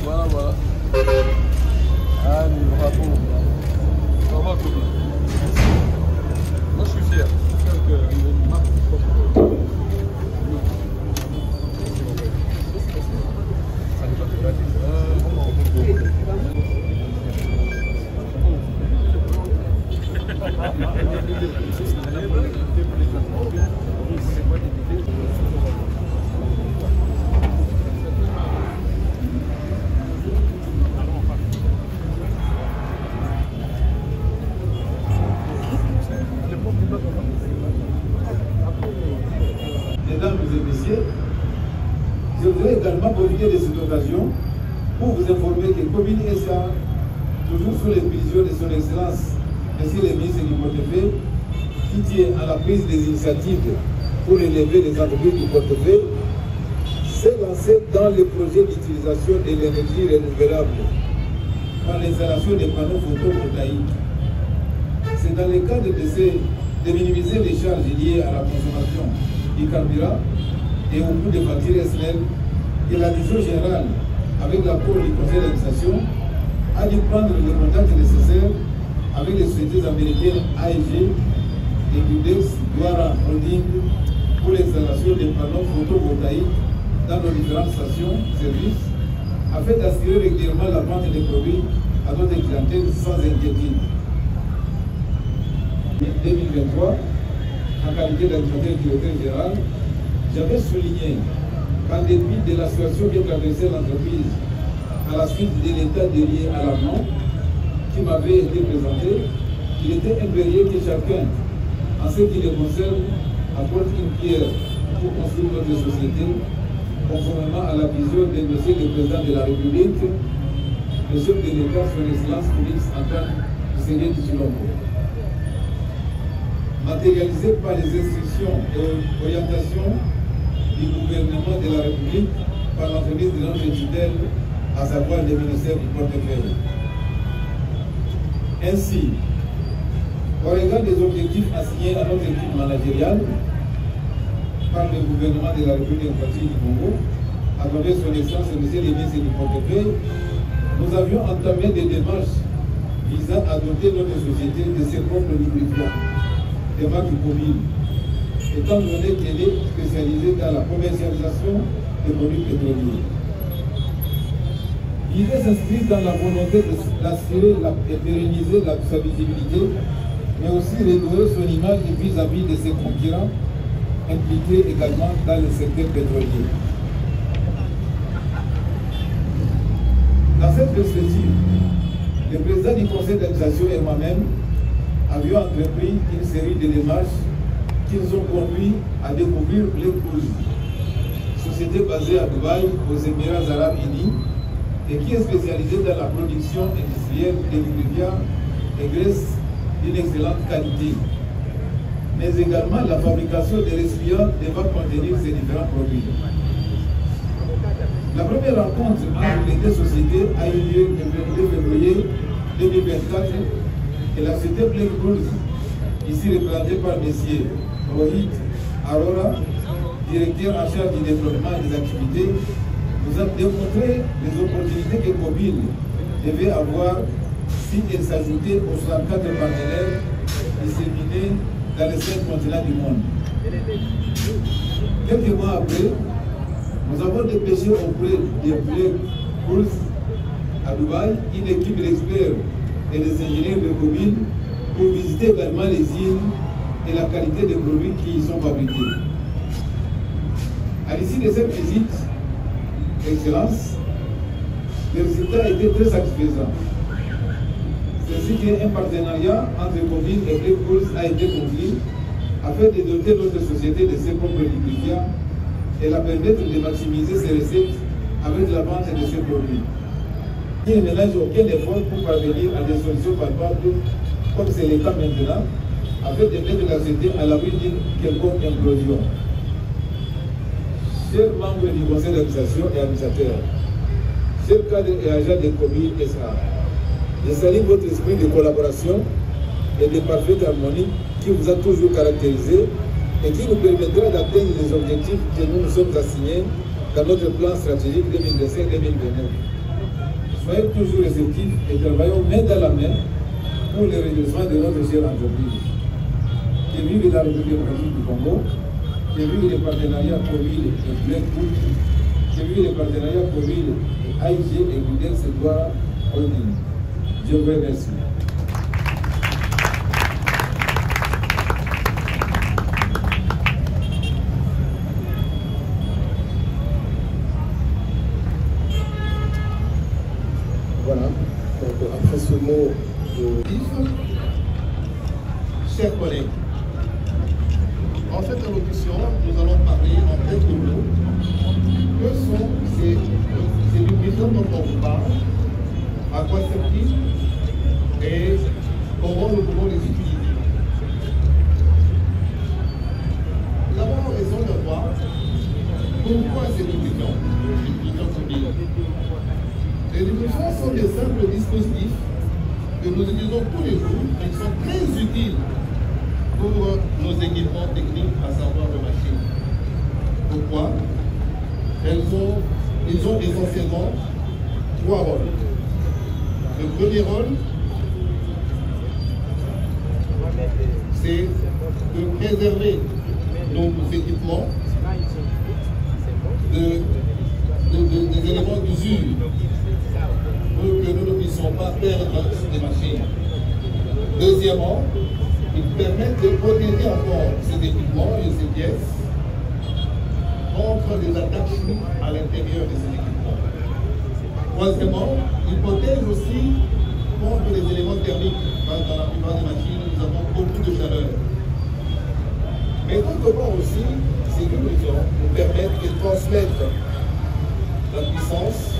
Voilà, voilà. Ah, mais bravo. Bravo, Kobe. Moi, je suis fier. Mesdames et messieurs, je voudrais également profiter de cette occasion pour vous informer que Commune SA, toujours sous l'impulsion de son Excellence, Monsieur le ministre du Portefeuille, qui tient à la prise des initiatives pour élever les entreprises du portefeuille, s'est lancé dans le projet d'utilisation de l'énergie renouvelable par l'installation des panneaux photovoltaïques. C'est dans le cadre de minimiser les charges liées à la consommation du carburant et au coût des factures SNEL que la direction générale, avec l'apport du conseil d'administration, a dû prendre les contacts nécessaires avec les sociétés américaines AEG et Budex Douara Holding pour l'installation des panneaux photovoltaïques dans nos différentes stations-services afin d'assurer régulièrement la vente des produits à notre clientèle sans inquiétude. En 2023, en qualité d'administrateur directeur général, j'avais souligné qu'en dépit de la situation qui traversait l'entreprise à la suite de l'état délié à l'avenant qui m'avait été présenté, il était impérieux que chacun, en ce qui le concerne, apporte une pierre pour construire notre société, conformément à la vision de M. le Président de la République, le chef de l'État, son Excellence Félix Antoine Tshisekedi Tshilombo. Matérialisé par les instructions et orientations du gouvernement de la République par l'entreprise de notre tutelle, à savoir le ministère du Portefeuille. Ainsi, au regard des objectifs assignés à notre équipe managériale par le gouvernement de la République démocratique du Congo, à travers son Excellence M. le ministre du Portefeuille, nous avions entamé des démarches visant à doter notre société de ses propres lubrifiants, des marques Covid, étant donné qu'elle est spécialisée dans la commercialisation des produits pétroliers. L'idée s'inscrit dans la volonté d'assurer et pérenniser sa visibilité, mais aussi redorer son image vis-à-vis de ses concurrents impliqués également dans le secteur pétrolier. Dans cette perspective, le président du conseil d'administration et moi-même avions entrepris une série de démarches qui nous ont conduits à découvrir Blackpool, société basée à Dubaï, aux Émirats Arabes Unis, et qui est spécialisée dans la production industrielle de lubrifiants et graisses d'une excellente qualité, mais également la fabrication des récipients devant contenir ces différents produits. La première rencontre entre les deux sociétés a eu lieu le 22 février 2024 et la société Black Bulls, ici représentée par M. Rohit Arora, directeur en charge du développement des activités, nous a démontré les opportunités que Cobil devait avoir si elle s'ajoutait aux 64 partenaires disséminés dans les 5 continents du monde. Quelques mois après, nous avons dépêché auprès des Black Bulls à Dubaï une équipe d'experts et des ingénieurs de Cobil pour visiter également les îles et la qualité des produits qui y sont fabriqués. À l'issue de cette visite, Excellence, Les résultats étaient très satisfaisants. C'est ainsi qu'un partenariat entre communes et Black a été conclu afin de doter notre société de ses propres lubrifiants et la permettre de maximiser ses recettes avec la vente de ses produits. Il ne ménage aucun effort pour parvenir à des solutions palpables, comme c'est le cas maintenant, afin de mettre la société à l'abri d'une quelconque implosion. Chers membres du conseil d'administration et administrateurs, chers cadres et agents des communes SA, je salue votre esprit de collaboration et de parfaite harmonie qui vous a toujours caractérisé et qui nous permettra d'atteindre les objectifs que nous nous sommes assignés dans notre plan stratégique 2017-2029. Soyez toujours réceptifs et travaillons main dans la main pour le redressement de notre chère entreprise. Que vive la République démocratique du Congo, que vive les partenariats Covid et Blackwood, que vive les partenariats Covid et AIG et Goudel Sedouara Holding. Je vous remercie. Voilà, donc après ce mot de chers collègues, en cette allocution, nous allons parler en quelques mots. Que sont ces lubrifiants dont on vous parle, à quoi servent-ils et comment nous pouvons les utiliser. Nous avons raison de voir pourquoi ces lubrifiants mobiles. Les lubrifiants sont des simples dispositifs que nous utilisons tous les jours et qui sont très utiles pour nos équipements techniques, à savoir les machines. Pourquoi? Ils ont essentiellement trois rôles. Le premier rôle, c'est de préserver nos équipements des éléments d'usure pour que nous ne puissions pas perdre des machines. Deuxièmement, ils permettent de protéger encore ces équipements et ces pièces contre les attaques chimiques à l'intérieur de ces équipements. Troisièmement, ils protègent aussi contre les éléments thermiques. Dans la plupart des machines, nous avons beaucoup de chaleur. Mais d'autre part aussi, ces lubrifiants nous permettent de transmettre la puissance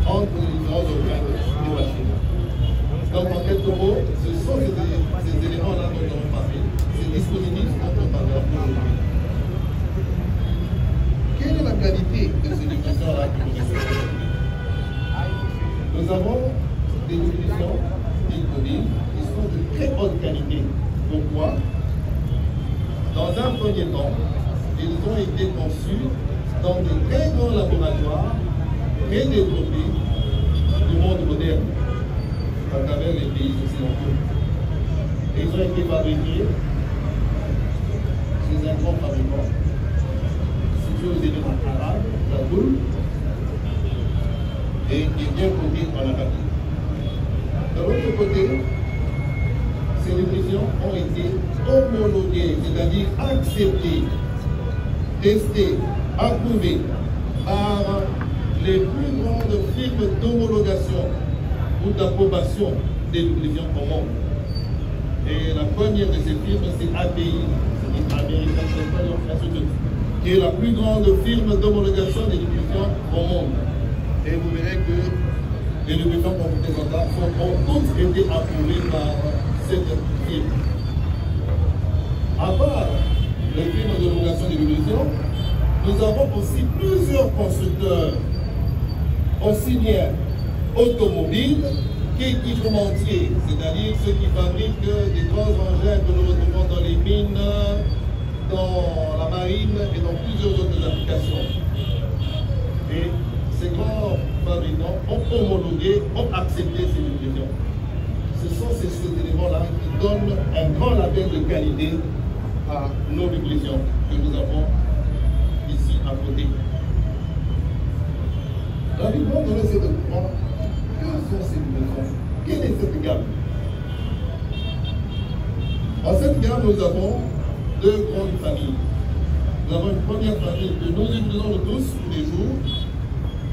entre les différents organes des machines. Donc en quelques mots, ce sont ces éléments-là dont on va parler, ces dispositifs dont on parlera aujourd'hui. Quelle est la qualité de ces lubrifiants-là que nous recevons? Nous avons des lubrifiants disponibles qui sont de très haute qualité. Pourquoi? Dans un premier temps, ils ont été conçus dans de très grands laboratoires très développés du monde moderne à travers les pays occidentaux. Et ils ont été fabriqués chez un grand fabricant situé aux Émirats arabes, Kaboul, et qui est bien connu en Arabie. De l'autre côté, ces lubrifiants ont été homologués, c'est-à-dire acceptés, testés, approuvés par les plus grandes firmes d'homologation ou d'approbation des lubrifiants au monde. Et la première de ces firmes, c'est API, c'est American Petroleum Institute, qui est la plus grande firme d'homologation des lubrifiants au monde. Et vous verrez que les lubrifiants qu'on vous présentera ont tous été approuvés par cette firme. À part les firmes d'homologation des lubrifiants, nous avons aussi plusieurs constructeurs, aussi bien automobiles qu'équipementiers, c'est-à-dire ceux qui fabriquent des grands engins que nous retrouvons dans les mines, dans la marine et dans plusieurs autres applications. Et ces grands fabricants ont homologué, ont accepté ces lubrifiants. Ce sont ces éléments-là qui donnent un grand label de qualité à nos lubrifiants que nous avons ici à côté. Rapidement, on essaie de comprendre que sont ces lubrifiants. Quelle est cette gamme? Dans cette gamme, nous avons deux grandes familles. Nous avons une première famille que nous utilisons tous les jours.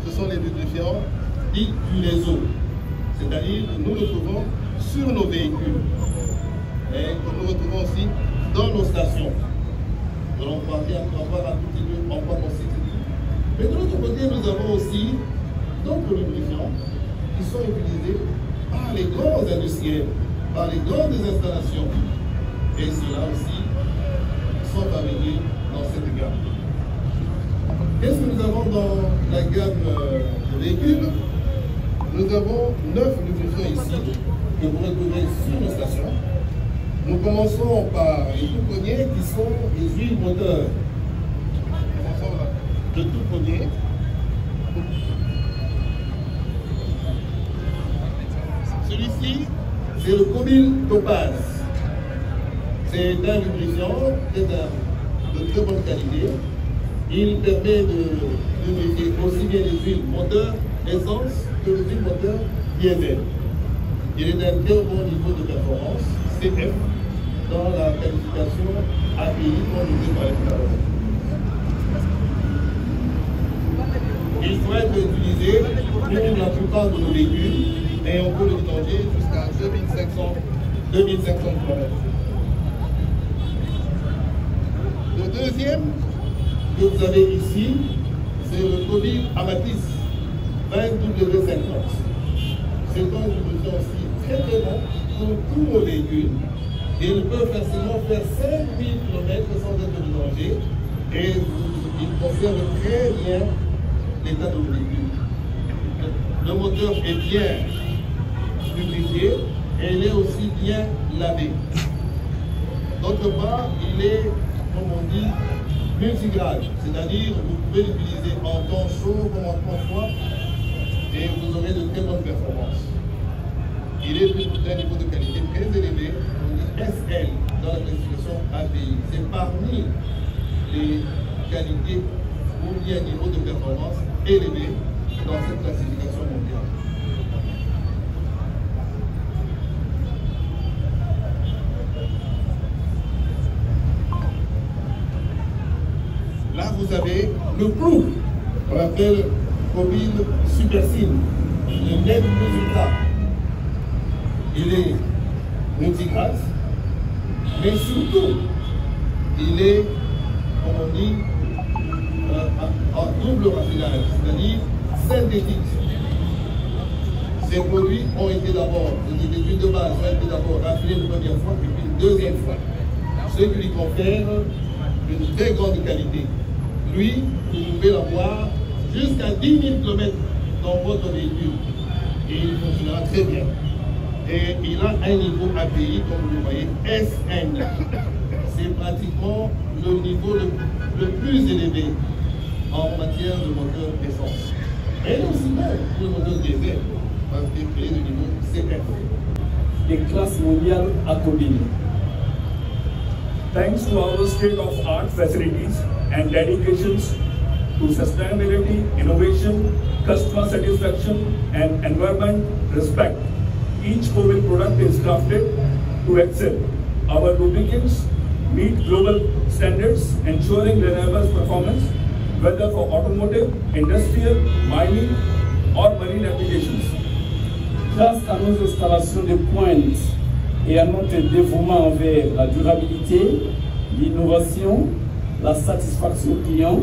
Ce sont les lubrifiants dit du réseau. C'est-à-dire que nous retrouvons sur nos véhicules et que nous retrouvons aussi dans nos stations. Nous allons voir un tout petit peu en quoi consiste. Mais de l'autre côté, nous avons aussi d'autres lubrifiants qui sont utilisés par les grands industriels, par les grandes installations. Et ceux-là aussi sont fabriqués dans cette gamme. Qu'est-ce que nous avons dans la gamme de véhicules? Nous avons 9 lubrifiants ici que vous retrouvez sur nos stations. Nous commençons par les tout premiers qui sont les huiles moteurs. Le tout premier. Celui-ci, c'est le Kobil Topaz. C'est un lubrifiant de très bonne qualité. Il permet de lubrifier aussi bien les huiles moteurs essence que les huiles moteurs diesel. Il est d'un très bon niveau de performance, CF, dans la qualification API conduite par les travailleurs. Il faut être utilisé pour la plupart de nos véhicules et on peut le vidanger jusqu'à 2500 km. Le deuxième que vous avez ici, c'est le Kobil Amatis 20W50. C'est un lubrifiant aussi très bon pour tous nos véhicules. Il peut facilement faire 5000 km sans être vidangé et il conserve très bien l'état de vos véhicules. Le moteur est bien lubrifié et il est aussi bien lavé. D'autre part, il est, comme on dit, multigrade, c'est-à-dire vous pouvez l'utiliser en temps chaud comme en temps froid et vous aurez de très bonnes performances. Il est d'un niveau de qualité très élevé, on dit SL dans la classification API. C'est parmi les qualités où il y a un niveau de performance élevé dans cette classification mondiale. Là, vous avez le clou qu'on appelle Kobil Supercine, le net résultat. Il est multigrade, mais surtout, il est, comme on dit, en double raffinage, c'est-à-dire synthétique. Ces produits ont été d'abord, les huiles de base ont été d'abord raffinées une première fois, puis une deuxième fois. Ce qui lui confère une très grande qualité. Lui, vous pouvez l'avoir jusqu'à 10 000 km dans votre véhicule. Et il fonctionnera très bien. Et il a un niveau API, comme vous le voyez, SN. C'est pratiquement le niveau le plus élevé en matière de moteur essence. Et aussi même le moteur diesel, parce qu'il est de niveau CF. Des classes mondiales à Kobil. Thanks to our state-of-art facilities and dedications to sustainability, innovation, customer satisfaction, and environment respect, each Kobil product is crafted to excel. Our lubricants meet global standards, ensuring reliable performance, whether for automotive, industrial, mining, or marine applications. Grâce à nos installations de pointe et à notre dévouement envers la durabilité, l'innovation, la satisfaction client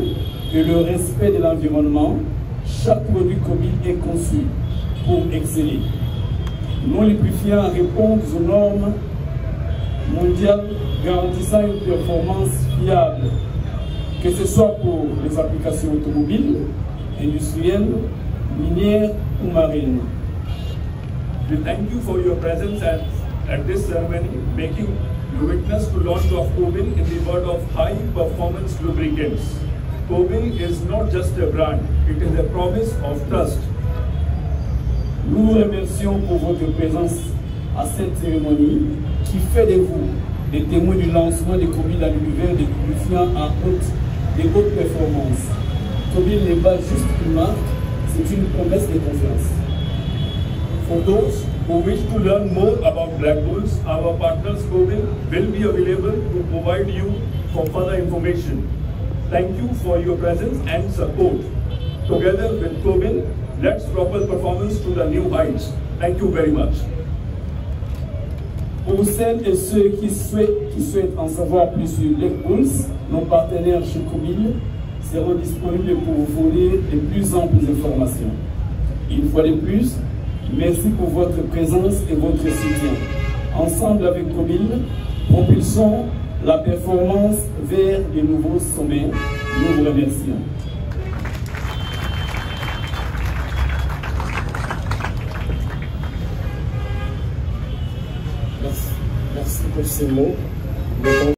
et le respect de l'environnement, chaque produit Kobil est conçu pour exceller. Nos lubrifiants répondent aux normes mondiales garantissant une performance fiable, que ce soit pour les applications automobiles, industrielles, minières ou marines. We thank you for your presence at this ceremony, making you witness to launch of Kobil in the world of high-performance lubricants. Kobil is not just a brand, it is a promise of trust. Nous vous remercions pour votre présence à cette cérémonie qui fait de vous des témoins du lancement de Kobil dans l'univers des lubrifiants à haute performance. Kobil n'est pas juste une marque, c'est une promesse de confiance. For those who wish to learn more about Black Bulls, our partners Kobil will be available to provide you for further information. Thank you for your presence and support. Together with Kobil, Let's propel performance to the new heights. Thank you very much. Pour celles et ceux qui souhaitent en savoir plus sur BlackBulls, nos partenaires chez Kobil seront disponibles pour vous fournir de plus amples informations. Une fois de plus, merci pour votre présence et votre soutien. Ensemble avec Kobil, propulsons la performance vers de nouveaux sommets. Nous vous remercions. Merci pour ces mots.